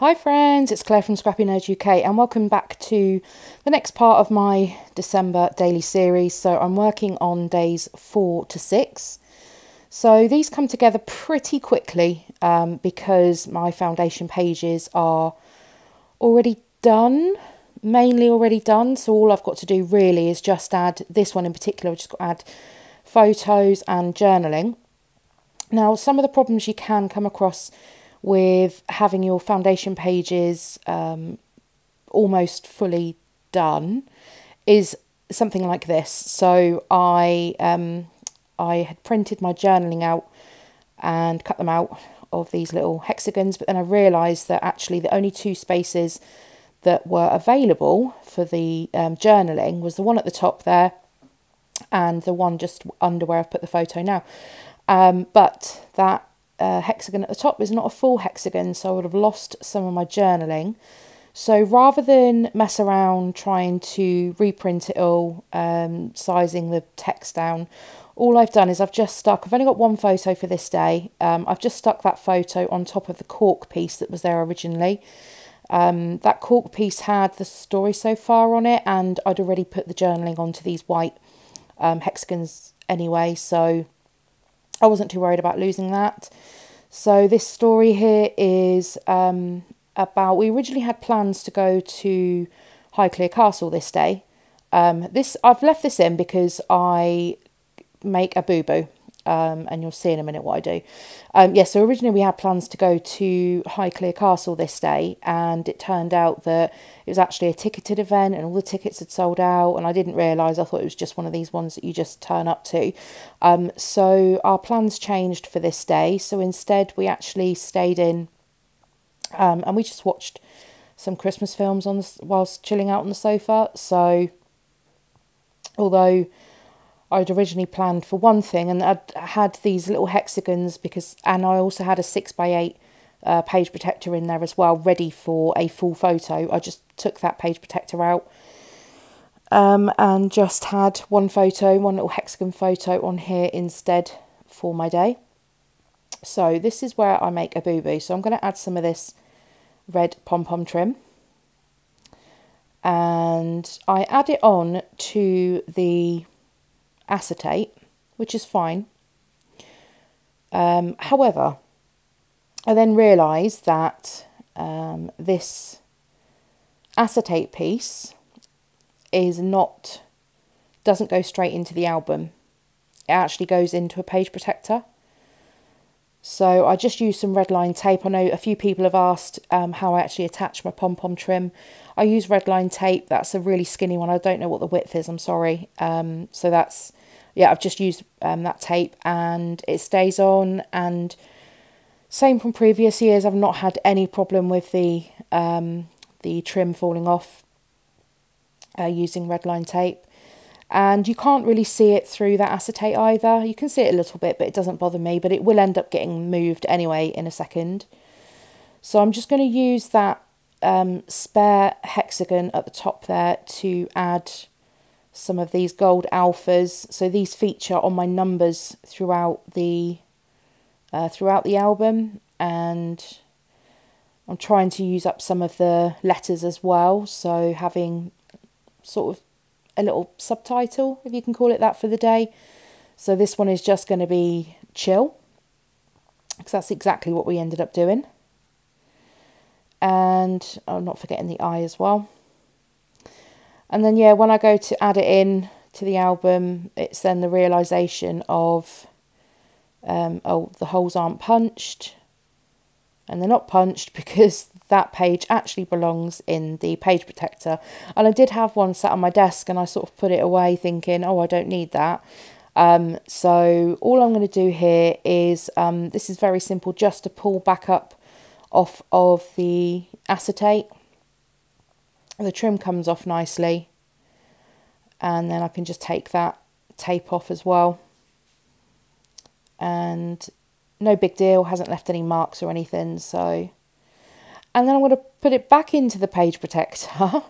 Hi friends, it's Claire from scrappynerduk UK and welcome back to the next part of my December daily series. So I'm working on days 4 to 6. So these come together pretty quickly because my foundation pages are already done, mainly already done. So all I've got to do really is just add, this one in particular, I've just got to add photos and journaling. Now some of the problems you can come across with having your foundation pages almost fully done is something like this. So I had printed my journaling out and cut them out of these little hexagons, but then I realised that actually the only two spaces that were available for the journaling was the one at the top there and the one just under where I've put the photo now. But that hexagon at the top is not a full hexagon, so I would have lost some of my journaling. So rather than mess around trying to reprint it all, sizing the text down, all I've done is I've only got one photo for this day. I've just stuck that photo on top of the cork piece that was there originally. That cork piece had the story so far on it, and I'd already put the journaling onto these white hexagons anyway, so I wasn't too worried about losing that. So this story here is about, we originally had plans to go to Highclere Castle this day. I've left this in because I make a boo-boo, and you'll see in a minute what I do. So originally we had plans to go to Highclere Castle this day, and it turned out that it was actually a ticketed event and all the tickets had sold out, and I didn't realise. I thought it was just one of these ones that you just turn up to. So our plans changed for this day, so instead we actually stayed in and we just watched some Christmas films whilst chilling out on the sofa. So although I'd originally planned for one thing, and I'd had these little hexagons and I also had a 6x8 page protector in there as well, ready for a full photo. I just took that page protector out and just had one little hexagon photo on here instead for my day. So this is where I make a boo-boo. So I'm going to add some of this red pom-pom trim, and I add it on to the acetate, which is fine. However, I then realised that this acetate piece doesn't go straight into the album. It actually goes into a page protector. So I just used some red line tape. I know a few people have asked how I actually attach my pom-pom trim. I use red line tape. That's a really skinny one. I don't know what the width is, I'm sorry. So that's, yeah, I've just used that tape and it stays on. And same from previous years, I've not had any problem with the trim falling off using red line tape. And you can't really see it through that acetate either. You can see it a little bit, but it doesn't bother me. But it will end up getting moved anyway in a second. So I'm just going to use that spare hexagon at the top there to add some of these gold alphas. So these feature on my numbers throughout the album, and I'm trying to use up some of the letters as well. So having sort of a little subtitle, if you can call it that, for the day. So this one is just going to be chill, because that's exactly what we ended up doing. And I'm not forgetting the I as well. And then, yeah, when I go to add it in to the album, it's then the realisation of, oh, the holes aren't punched. And they're not punched because that page actually belongs in the page protector. And I did have one sat on my desk and I sort of put it away thinking, oh, I don't need that. So all I'm going to do here is, this is very simple, just to pull back up off of the acetate. The trim comes off nicely. And then I can just take that tape off as well. And no big deal, hasn't left any marks or anything. So, and then I'm going to put it back into the page protector.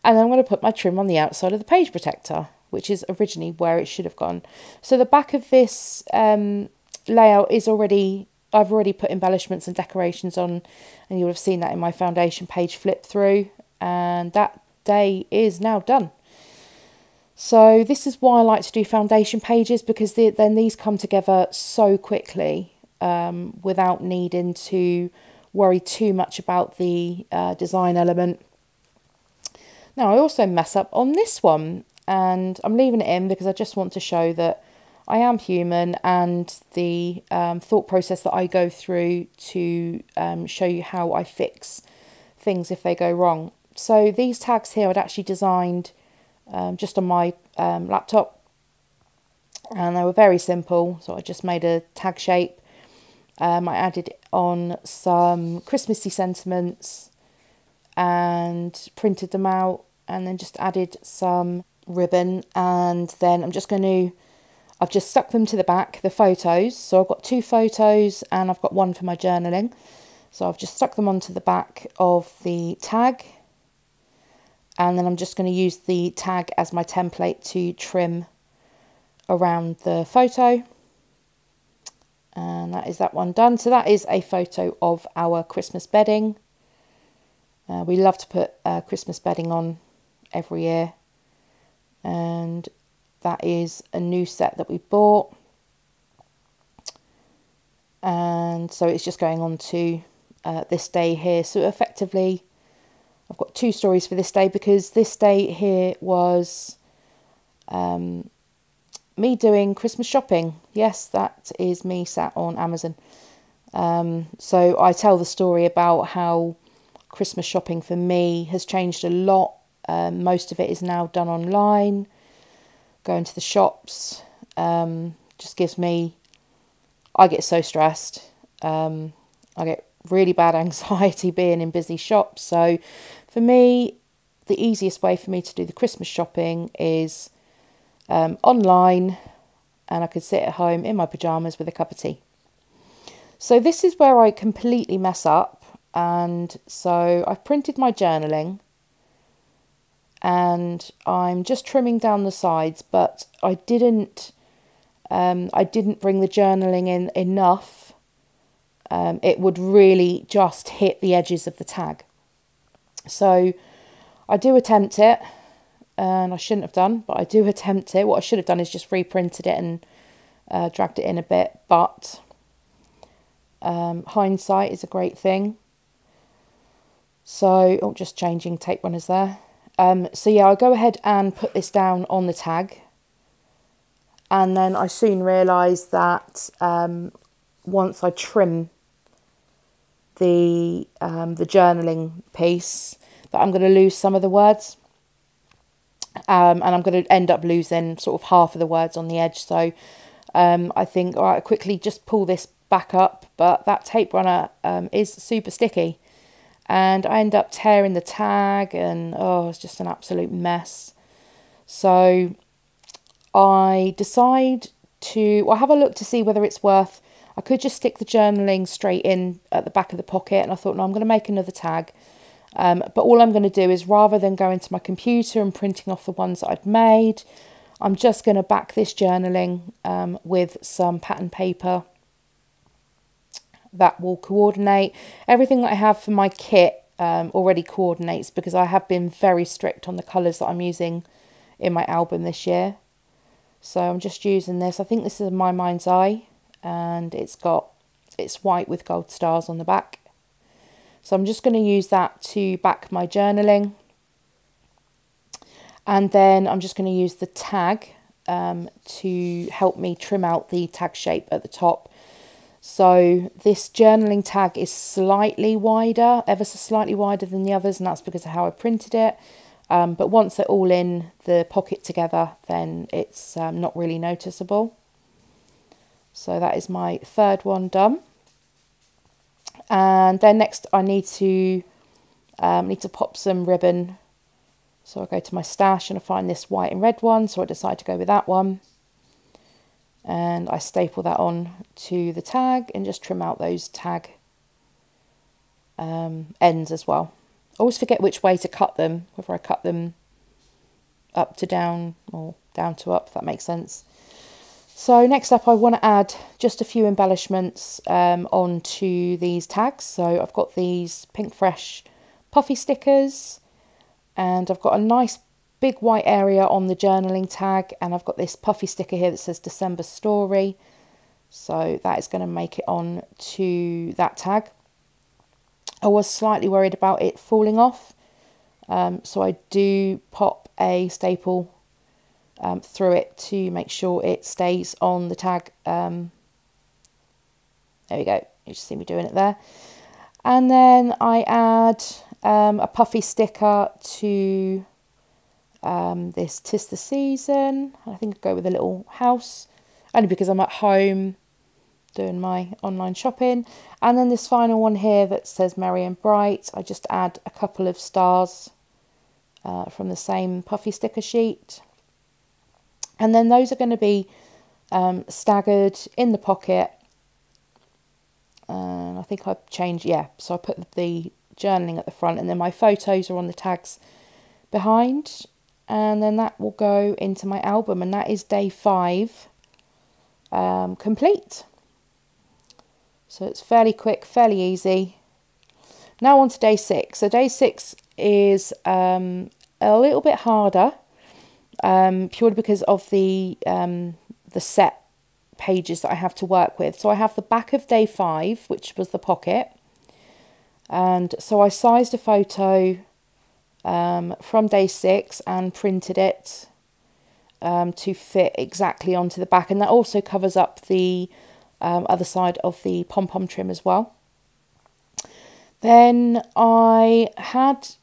And then I'm going to put my trim on the outside of the page protector, which is originally where it should have gone. So the back of this layout is already I've already put embellishments and decorations on, and you'll have seen that in my foundation page flip through, and that day is now done. So this is why I like to do foundation pages, because then these come together so quickly without needing to worry too much about the design element. Now I also mess up on this one, and I'm leaving it in because I just want to show that I am human, and the thought process that I go through to show you how I fix things if they go wrong. So these tags here I'd actually designed just on my laptop, and they were very simple. So I just made a tag shape. I added on some Christmassy sentiments and printed them out, and then just added some ribbon, and then I've just stuck them to the back, the photos. So I've got 2 photos and I've got one for my journaling. So I've just stuck them onto the back of the tag, and then I'm just going to use the tag as my template to trim around the photo. And that is that one done. So that is a photo of our Christmas bedding. We love to put Christmas bedding on every year, and that is a new set that we bought, and so it's just going on to this day here. So effectively I've got 2 stories for this day, because this day here was me doing Christmas shopping. Yes, that is me sat on Amazon. So I tell the story about how Christmas shopping for me has changed a lot. Most of it is now done online. Going to the shops just gives me, I get so stressed. I get really bad anxiety being in busy shops. So for me, the easiest way for me to do the Christmas shopping is online, and I could sit at home in my pyjamas with a cup of tea. So this is where I completely mess up, and so I've printed my journaling, and I'm just trimming down the sides, but I didn't bring the journaling in enough. It would really just hit the edges of the tag. So I do attempt it, and I shouldn't have done, but I do attempt it. What I should have done is just reprinted it and dragged it in a bit, but hindsight is a great thing. So, just changing tape runners there. So yeah, I'll go ahead and put this down on the tag, and then I soon realised that once I trim the journaling piece, that I'm going to lose some of the words, and I'm going to end up losing sort of half of the words on the edge. So I think, all right, I'll quickly just pull this back up, but that tape runner is super sticky. And I end up tearing the tag, and it's just an absolute mess. So I decide I'll have a look to see whether it's worth, I could just stick the journaling straight in at the back of the pocket, and I thought, no, I'm going to make another tag. But all I'm going to do is, rather than going to my computer and printing off the ones that I'd made, I'm just going to back this journaling with some pattern paper that will coordinate. Everything that I have for my kit already coordinates, because I have been very strict on the colours that I'm using in my album this year. So I'm just using this. I think this is My Mind's Eye, and it's white with gold stars on the back. So I'm just going to use that to back my journaling, and then I'm just going to use the tag to help me trim out the tag shape at the top. So this journaling tag is slightly wider, ever so slightly wider than the others, and that's because of how I printed it. But once they're all in the pocket together, then it's not really noticeable. So that is my third one done. And then next I need to pop some ribbon. So I go to my stash and I find this white and red one, so I decide to go with that one. And I staple that on to the tag and just trim out those tag ends as well. I always forget which way to cut them, whether I cut them up to down or down to up, if that makes sense. So next up I want to add just a few embellishments onto these tags. So I've got these Pink Fresh puffy stickers, and I've got a nice big white area on the journaling tag, and I've got this puffy sticker here that says December Story. So that is going to make it on to that tag. I was slightly worried about it falling off, so I do pop a staple through it to make sure it stays on the tag. There we go, you just see me doing it there. And then I add a puffy sticker to this 'Tis the Season. I think I'll go with a little house, only because I'm at home doing my online shopping. And then this final one here that says Merry and Bright, I just add a couple of stars from the same puffy sticker sheet. And then those are going to be staggered in the pocket. And I think I've changed, yeah, so I put the journaling at the front, and then my photos are on the tags behind. And then that will go into my album, and that is day 5 complete. So it's fairly quick, fairly easy. Now on to day 6. So day 6 is a little bit harder, purely because of the set pages that I have to work with. So I have the back of day 5, which was the pocket, and so I sized a photo from day 6 and printed it to fit exactly onto the back, and that also covers up the other side of the pom-pom trim as well. Then I had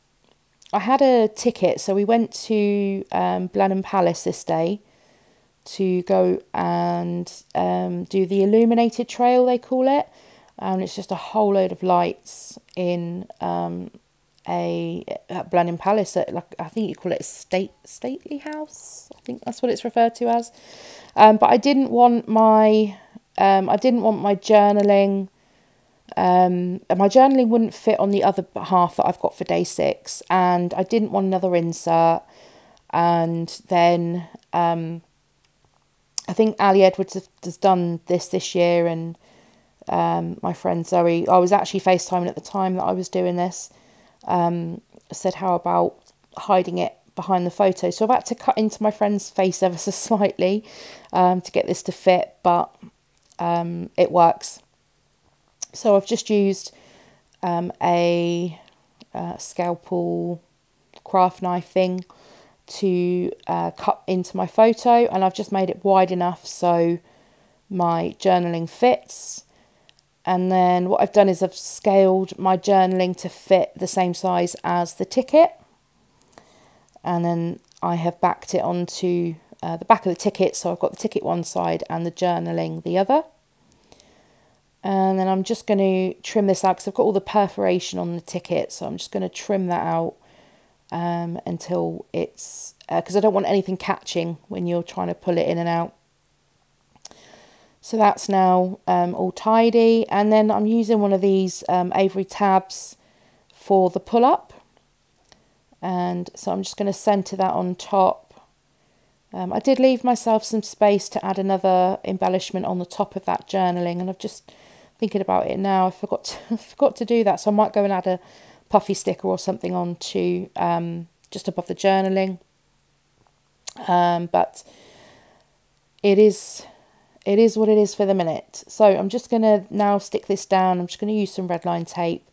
a ticket, so we went to Blenheim Palace this day to go and do the illuminated trail, they call it, and it's just a whole load of lights in at Blenheim Palace, like I think you call it a stately house. I think that's what it's referred to as. But I didn't want my journaling. My journaling wouldn't fit on the other half that I've got for day 6, and I didn't want another insert. And then I think Ali Edwards has done this year, and my friend Zoe, I was actually FaceTiming at the time that I was doing this, said how about hiding it behind the photo. So I've had to cut into my friend's face ever so slightly to get this to fit, but it works. So I've just used a scalpel craft knife thing to cut into my photo, and I've just made it wide enough so my journaling fits. And then what I've done is I've scaled my journaling to fit the same size as the ticket, and then I have backed it onto the back of the ticket, so I've got the ticket one side and the journaling the other. And then I'm just going to trim this out because I've got all the perforation on the ticket, so I'm just going to trim that out until it's, because I don't want anything catching when you're trying to pull it in and out. So that's now all tidy, and then I'm using one of these Avery tabs for the pull-up, and so I'm just going to centre that on top. I did leave myself some space to add another embellishment on the top of that journaling, and I've just thinking about it now, I forgot to do that, so I might go and add a puffy sticker or something on to just above the journaling. But it is what it is for the minute. So I'm just going to now stick this down. I'm just going to use some red line tape.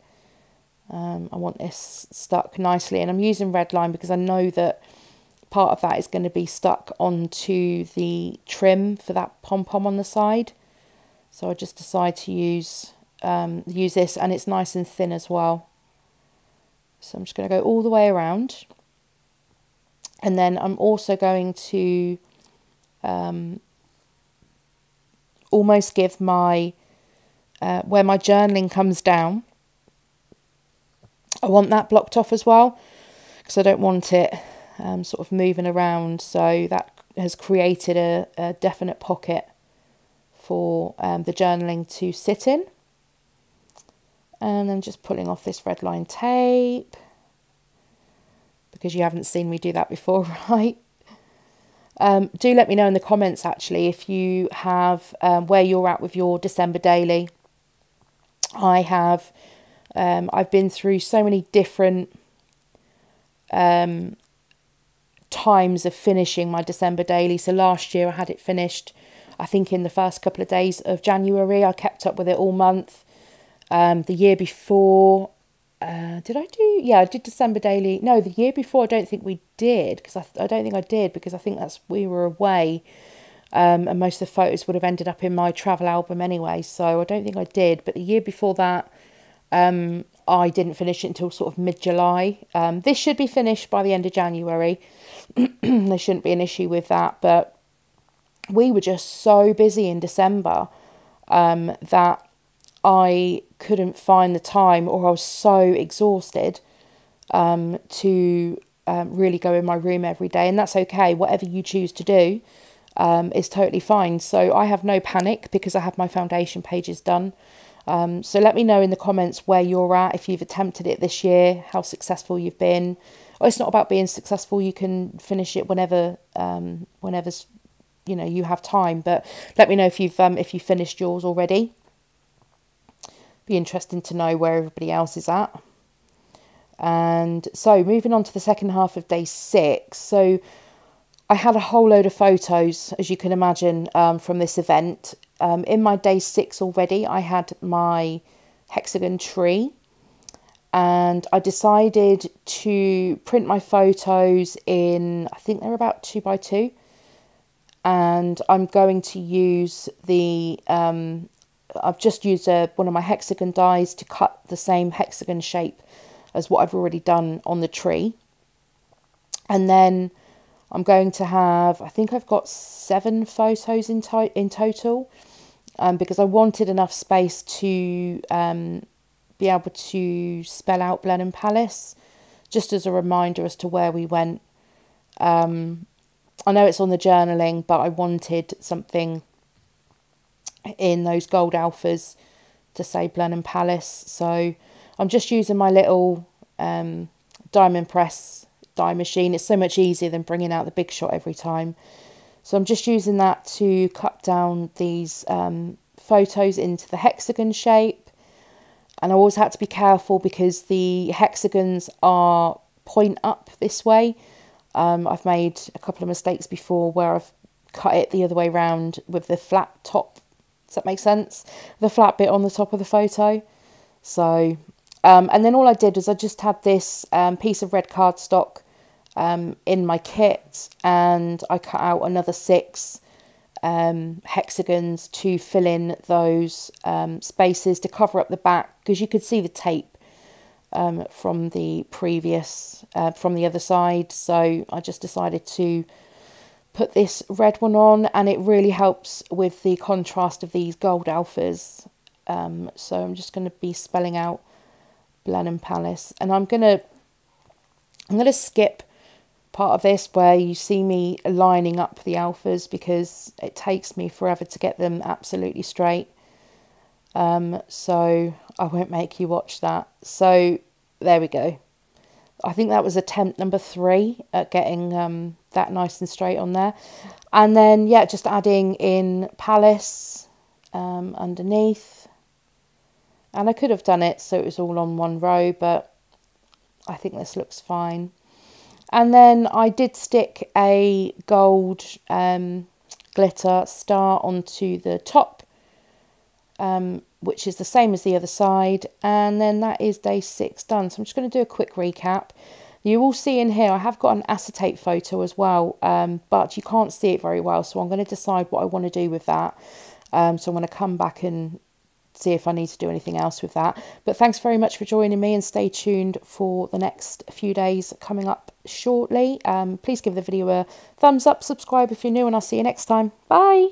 I want this stuck nicely, and I'm using red line because I know that part of that is going to be stuck onto the trim for that pom-pom on the side. So I just decide to use this, and it's nice and thin as well. So I'm just going to go all the way around, and then I'm also going to almost give my where my journaling comes down, I want that blocked off as well, because I don't want it sort of moving around. So that has created a definite pocket for the journaling to sit in. And then just pulling off this red line tape, because you haven't seen me do that before, right? Do let me know in the comments actually if you have where you're at with your December daily. I have I've been through so many different times of finishing my December daily. So last year I had it finished, I think, in the first couple of days of January. I kept up with it all month. The year before, did I do? Yeah, I did December daily. No, the year before I don't think we did, because I don't think I did, because I think we were away, and most of the photos would have ended up in my travel album anyway. So I don't think I did. But the year before that, I didn't finish it until sort of mid-July. This should be finished by the end of January. There shouldn't be an issue with that. But we were just so busy in December that I couldn't find the time, or I was so exhausted to really go in my room every day. And that's okay. Whatever you choose to do is totally fine. So I have no panic because I have my foundation pages done. So let me know in the comments where you're at, if you've attempted it this year, how successful you've been. Oh, it's not about being successful. You can finish it whenever, whenever's, you know, you have time. But let me know if you've finished yours already. Be interesting to know where everybody else is at. And so moving on to the second half of day 6. So I had a whole load of photos, as you can imagine, from this event. In my day 6 already, I had my hexagon tree, and I decided to print my photos in, I think they're about 2x2, and I'm going to use the, I've just used one of my hexagon dies to cut the same hexagon shape as what I've already done on the tree. And then I'm going to have, I think I've got 7 photos in total, because I wanted enough space to be able to spell out Blenheim Palace, just as a reminder as to where we went. I know it's on the journaling, but I wanted something in those gold alphas to say Blenheim Palace. So I'm just using my little diamond press die machine. It's so much easier than bringing out the big shot every time. So I'm just using that to cut down these photos into the hexagon shape. And I always had to be careful because the hexagons are point up this way. I've made a couple of mistakes before where I've cut it the other way around with the flat top. Does that make sense? The flat bit on the top of the photo. So, and then all I did was I just had this piece of red cardstock in my kit, and I cut out another 6 hexagons to fill in those spaces to cover up the back, because you could see the tape from the previous, from the other side. So I just decided to put this red one on, and it really helps with the contrast of these gold alphas. So I'm just going to be spelling out Blenheim Palace, and I'm gonna skip part of this where you see me lining up the alphas, because it takes me forever to get them absolutely straight. So I won't make you watch that. So there we go. I think that was attempt number 3 at getting that nice and straight on there. And then, yeah, just adding in Palace underneath. And I could have done it so it was all on one row, but I think this looks fine. And then I did stick a gold glitter star onto the top, which is the same as the other side. And then that is day 6 done. So I'm just going to do a quick recap. You will see in here I have got an acetate photo as well, but you can't see it very well. So I'm going to decide what I want to do with that. So I'm going to come back and see if I need to do anything else with that. But thanks very much for joining me, and stay tuned for the next few days coming up shortly. Please give the video a thumbs up, subscribe if you're new, and I'll see you next time. Bye.